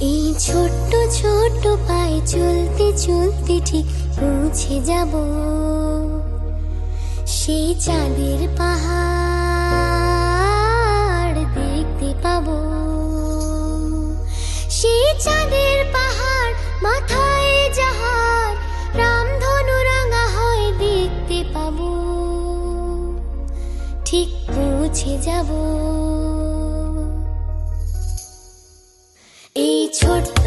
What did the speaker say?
এই ছোট্ট ছোট্ট পায়ে চলতে চলতে ঠিক পৌঁছে যাব সেই চাঁদের পাহাড় দেখতে পাবো। সেই চাঁদের পাহাড় মাথায় যাহার রামধনু রাঙা হয় দেখতে পাবো, ঠিক পৌঁছে যাব। এই ছোট্ট